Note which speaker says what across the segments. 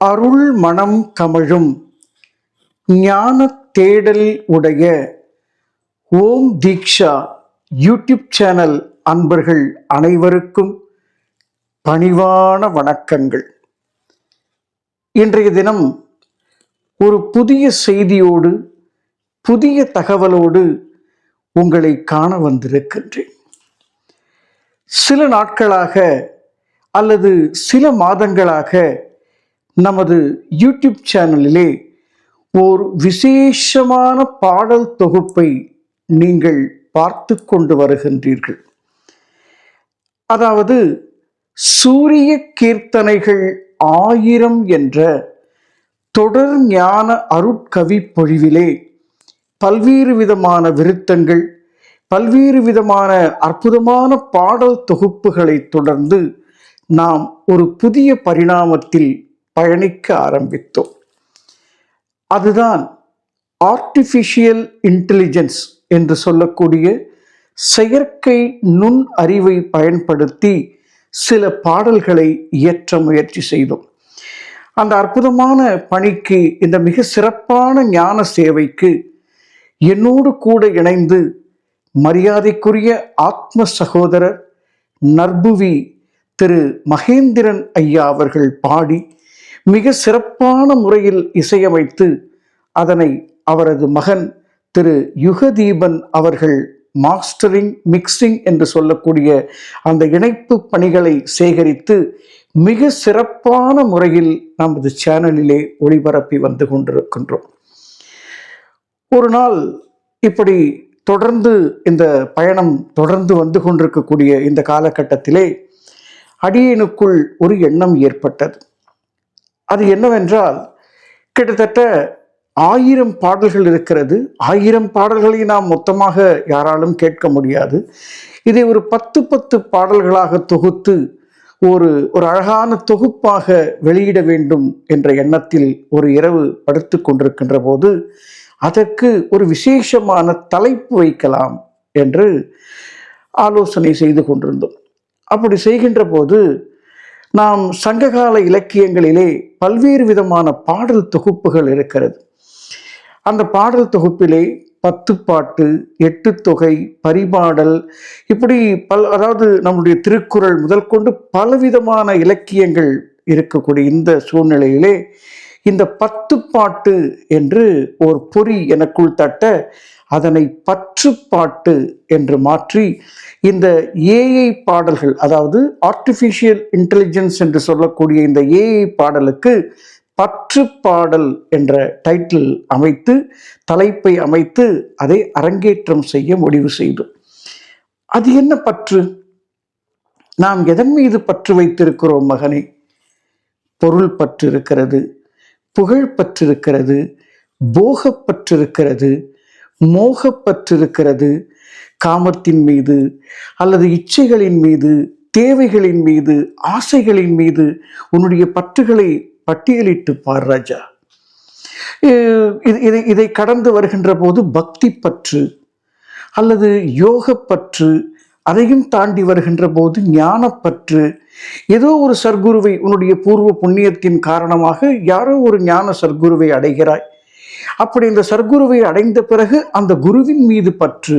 Speaker 1: அருள் மனம் கமழும் ஞான தேடல் உடைய ஓம் தீக்ஷா யூடியூப் சேனல் அன்பர்கள் அனைவருக்கும் பணிவான வணக்கங்கள். இன்றைய தினம் ஒரு புதிய செய்தியோடு புதிய தகவலோடு உங்களை காண வந்திருக்கின்றேன். சில நாட்களாக அல்லது சில மாதங்களாக நமது யூடியூப் சேனலிலே ஒரு விசேஷமான பாடல் தொகுப்பை நீங்கள் பார்த்து கொண்டு வருகின்றீர்கள். அதாவது சூரிய கீர்த்தனைகள் 1000 என்ற தொடர் ஞான அருட்கவி பொழிவிலே பல்வேறு விதமான விருத்தங்கள், பல்வேறு விதமான அற்புதமான பாடல் தொகுப்புகளை தொடர்ந்து நாம் ஒரு புதிய பரிணாமத்தில் பயணிக்க ஆரம்பித்தோம். அதுதான் ஆர்டிஃபிஷியல் இன்டெலிஜென்ஸ் என்று சொல்லக்கூடிய செயற்கை நுண் அறிவை பயன்படுத்தி சில பாடல்களை இயற்ற முயற்சி செய்தோம். அந்த அற்புதமான பணிக்கு, இந்த மிக சிறப்பான ஞான சேவைக்கு என்னோடு கூட இணைந்து மரியாதைக்குரிய ஆத்ம சகோதரர் நற்புவி திரு மகேந்திரன் ஐயா அவர்கள் பாடி மிக சிறப்பான முறையில் இசையமைத்து அதனை அவரது மகன் திரு யுகதீபன் அவர்கள் மாஸ்டரிங், மிக்சிங் என்று சொல்லக்கூடிய அந்த இணைப்பு பணிகளை சேகரித்து மிக சிறப்பான முறையில் நமது சேனலிலே ஒளிபரப்பி வந்து கொண்டிருக்கின்றோம். ஒரு நாள் இப்படி தொடர்ந்து இந்த பயணம் தொடர்ந்து வந்து கொண்டிருக்கக்கூடிய இந்த காலகட்டத்திலே அடியேனுக்குள் ஒரு எண்ணம் ஏற்பட்டது. அது என்னவென்றால், கிட்டத்தட்ட 1000 பாடல்கள் இருக்கிறது. 1000 பாடல்களை நாம் மொத்தமாக யாராலும் கேட்க முடியாது. இதை ஒரு 10 பாடல்களாக தொகுத்து ஒரு அழகான தொகுப்பாக வெளியிட வேண்டும் என்ற எண்ணத்தில் ஒரு இரவு படுத்து கொண்டிருக்கின்ற போது அதற்கு ஒரு விசேஷமான தலைப்பு வைக்கலாம் என்று ஆலோசனை செய்து கொண்டிருந்தோம். அப்படி செய்கின்ற போது நாம் சங்ககால இலக்கியங்களிலே பல்வேறு விதமான பாடல் தொகுப்புகள் இருக்கிறது. அந்த பாடல் தொகுப்பிலே 10 பாட்டு, 8 தொகை, பரிபாடல், இப்படி அதாவது நம்முடைய திருக்குறள் முதல் கொண்டு பலவிதமான இலக்கியங்கள் இருக்கக்கூடிய இந்த சூழ்நிலையிலே இந்த 10 பாட்டு என்று ஒரு பொறி எனக்குள் தட்ட அதனை 10 பாட்டு என்று மாற்றி இந்த ஏஐ பாடல்கள், அதாவது ஆர்டிஃபிஷியல் இன்டெலிஜென்ஸ் என்று சொல்லக்கூடிய இந்த ஏஐ பாடலுக்கு 10 பாடல் என்ற டைட்டில் அமைத்து, தலைப்பை அமைத்து அதை அரங்கேற்றம் செய்ய முடிவு செய்தோம். அது என்ன பற்று? நாம் எதன் மீது பற்று வைத்திருக்கிறோம் மகனே? பொருள் பற்று இருக்கிறது, புகழ் பற்று இருக்கிறது, போகப்பற்று இருக்கிறது, மோகப்பற்று இருக்கிறது. காமத்தின் மீது அல்லது இச்சைகளின் மீது, தேவைகளின் மீது, ஆசைகளின் மீது உன்னுடைய பற்றுகளை பட்டியலிட்டு பார் ராஜா. இதை கடந்து வருகின்ற போது பக்தி பற்று அல்லது யோகப்பற்று, அதையும் தாண்டி வருகின்ற போது ஞானப்பற்று. ஏதோ ஒரு சர்க்குருவை, உன்னுடைய பூர்வ புண்ணியத்தின் காரணமாக யாரோ ஒரு ஞான சர்க்குருவை அடைகிறாய். அப்படி இந்த சர்க்குருவை அடைந்த பிறகு அந்த குருவின் மீது பற்று.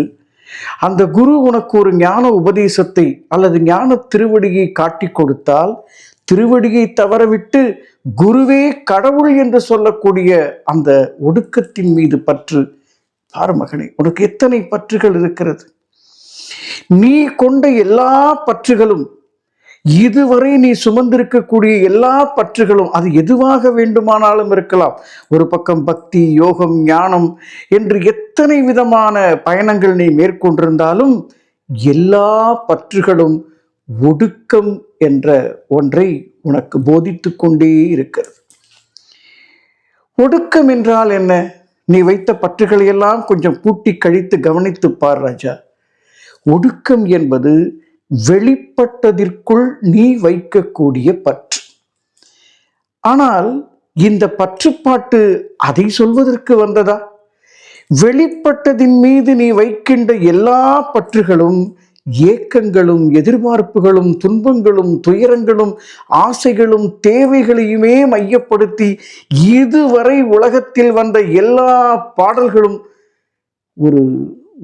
Speaker 1: அந்த குரு உனக்கு ஒரு ஞான உபதேசத்தை அல்லது ஞான திருவடியை காட்டி கொடுத்தால், திருவடியை தவறவிட்டு குருவே கடவுள் என்று சொல்லக்கூடிய அந்த ஒடுக்கத்தின் மீது பற்று. பாரு மகனே, உனக்கு எத்தனை பற்றுகள் இருக்கிறது. நீ கொண்ட எல்லா பற்றுகளும், இதுவரை நீ சுமந்திருக்கக்கூடிய எல்லா பற்றுகளும், அது எதுவாக வேண்டுமானாலும் இருக்கலாம். ஒரு பக்கம் பக்தி, யோகம், ஞானம் என்று எத்தனை விதமான பயணங்கள் நீ மேற்கொண்டிருந்தாலும் எல்லா பற்றுகளும் ஒடுக்கம் என்ற ஒன்றை உனக்கு போதித்து கொண்டே இருக்கிறது. ஒடுக்கம் என்றால் என்ன? நீ வைத்த பற்றுகளை எல்லாம் கொஞ்சம் கூட்டி கழித்து கவனித்து பார் ராஜா. ஒடுக்கம் என்பது வெளிப்பட்டதற்குள் நீ வைக்கக்கூடிய பற்று. ஆனால் இந்த பற்றுப்பாட்டு அதை சொல்வதற்கு வந்ததா? வெளிப்பட்டதின் மீது நீ வைக்கின்ற எல்லா பற்றுகளும் ஏக்கங்களும் எதிர்பார்ப்புகளும் துன்பங்களும் துயரங்களும் ஆசைகளும் தேவைகளையுமே மையப்படுத்தி இதுவரை உலகத்தில் வந்த எல்லா பாடல்களும் ஒரு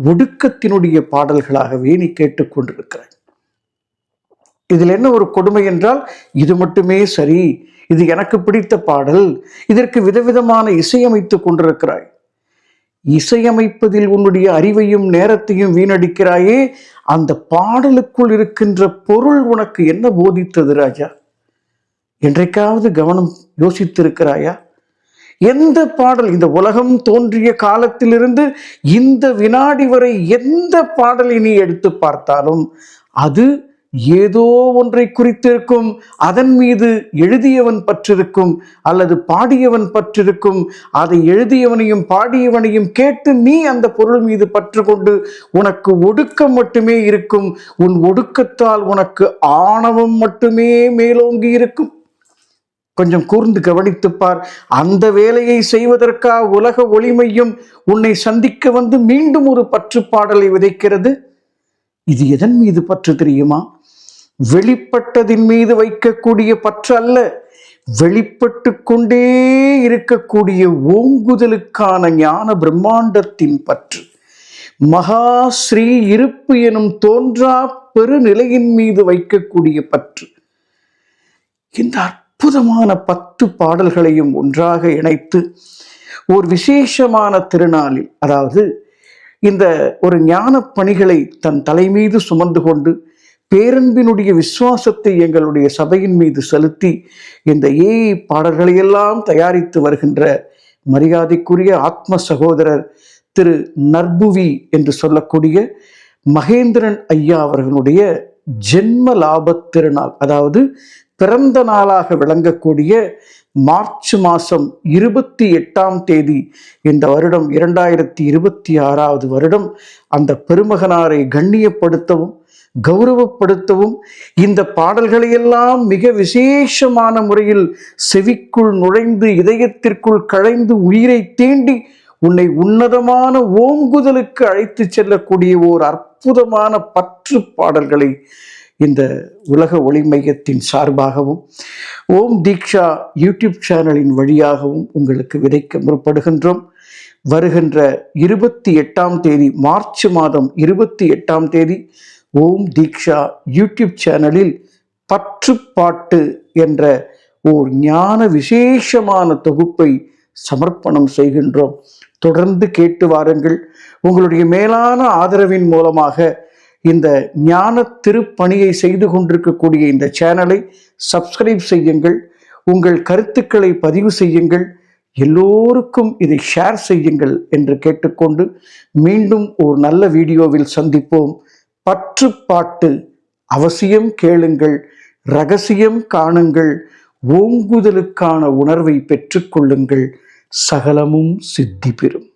Speaker 1: ஒடுக்கத்தினுடைய பாடல்களாகவே நீ கேட்டுக்கொண்டிருக்கிறாய். இதில் என்ன ஒரு கொடுமை என்றால், இது மட்டுமே சரி, இது எனக்கு பிடித்த பாடல், இதற்கு விதவிதமான இசையமைத்து கொண்டிருக்கிறாய். இசையமைப்பதில் உன்னுடைய அறிவையும் நேரத்தையும் வீணடிக்கிறாயே. அந்த பாடலுக்குள் இருக்கின்ற பொருள் உனக்கு என்ன போதித்தது ராஜா? என்றைக்காவது கவனம் யோசித்திருக்கிறாயா? எந்த பாடல் இந்த உலகம் தோன்றிய காலத்திலிருந்து இந்த வினாடி வரை எந்த பாடலை நீ எடுத்து பார்த்தாலும் அது ஏதோ ஒன்றை குறித்திருக்கும். அதன் மீது எழுதியவன் பற்றிருக்கும் அல்லது பாடியவன் பற்றிருக்கும். அதை எழுதியவனையும் பாடியவனையும் கேட்டு நீ அந்த பொருள் மீது பற்று கொண்டு உனக்கு ஒடுக்கம் மட்டுமே இருக்கும். உன் ஒடுக்கத்தால் உனக்கு ஆணவம் மட்டுமே மேலோங்கி இருக்கும். கொஞ்சம் கூர்ந்து கவனித்துப்பார். அந்த வேலையை செய்வதற்கா உலக ஒளிமையும் உன்னை சந்திக்க வந்து மீண்டும் ஒரு பற்றுப்பாடலை விதைக்கிறது. இது எதன் மீது பற்று தெரியுமா? வெளிப்பட்டதின் மீது வைக்கக்கூடிய பற்று அல்ல, வெளிப்பட்டு கொண்டே இருக்கக்கூடிய ஓங்குதலுக்கான ஞான பிரம்மாண்டத்தின் பற்று. மகா ஸ்ரீ இருப்பு எனும் தோன்றா பெருநிலையின் மீது வைக்கக்கூடிய பற்று. இந்த அற்புதமான 10 பாடல்களையும் ஒன்றாக இணைத்து ஒரு விசேஷமான திருநாளில், அதாவது இந்த ஒரு ஞான பணிகளை தன் தலைமீது சுமந்து கொண்டு பேரன்பினுடைய விசுவாசத்தை எங்களுடைய சபையின் மீது செலுத்தி இந்த பாடல்களையெல்லாம் தயாரித்து வருகின்ற மரியாதைக்குரிய ஆத்ம சகோதரர் திரு நர்புவி என்று சொல்லக்கூடிய மகேந்திரன் ஐயா அவர்களுடைய ஜென்ம லாபத் திருநாள், அதாவது பிறந்த நாளாக விளங்கக்கூடிய மார்ச் மாதம் 28ஆம் தேதி இந்த வருடம் 2026வது வருடம் அந்த பெருமகனாரை கண்ணியப்படுத்தவும் கௌரவப்படுத்தவும் இந்த பாடல்களையெல்லாம் மிக விசேஷமான முறையில் செவிக்குள் நுழைந்து இதயத்திற்குள் களைந்து உயிரை தீண்டி உன்னை உன்னதமான ஓங்குதலுக்கு அழைத்து செல்லக்கூடிய ஓர் அற்புதமான பற்று பாடல்களை இந்த உலக ஒளி மையத்தின் சார்பாகவும் ஓம் தீக்ஷா யூடியூப் சேனலின் வழியாகவும் உங்களுக்கு விதைக்க முற்படுகின்றோம். வருகின்ற 28ஆம் தேதி, மார்ச் மாதம் 28ஆம் தேதி ஓம் தீக்ஷா யூடியூப் சேனலில் பற்றுப்பாட்டு என்ற ஓர் ஞான விசேஷமான தொகுப்பை சமர்ப்பணம் செய்கின்றோம். தொடர்ந்து கேட்டு வாருங்கள். உங்களுடைய மேலான ஆதரவின் மூலமாக இந்த ஞான திருப்பணியை செய்து கொண்டிருக்கக்கூடிய இந்த சேனலை சப்ஸ்கிரைப் செய்யுங்கள். உங்கள் கருத்துக்களை பதிவு செய்யுங்கள். எல்லோருக்கும் இதை ஷேர் செய்யுங்கள் என்று கேட்டுக்கொண்டு மீண்டும் ஒரு நல்ல வீடியோவில் சந்திப்போம். பற்றுப்பாட்டு அவசியம் கேளுங்கள், ரகசியம் காணுங்கள், ஓங்குதலுக்கான உணர்வை பெற்றுக்கொள்ளுங்கள். சகலமும் சித்தி பெறும்.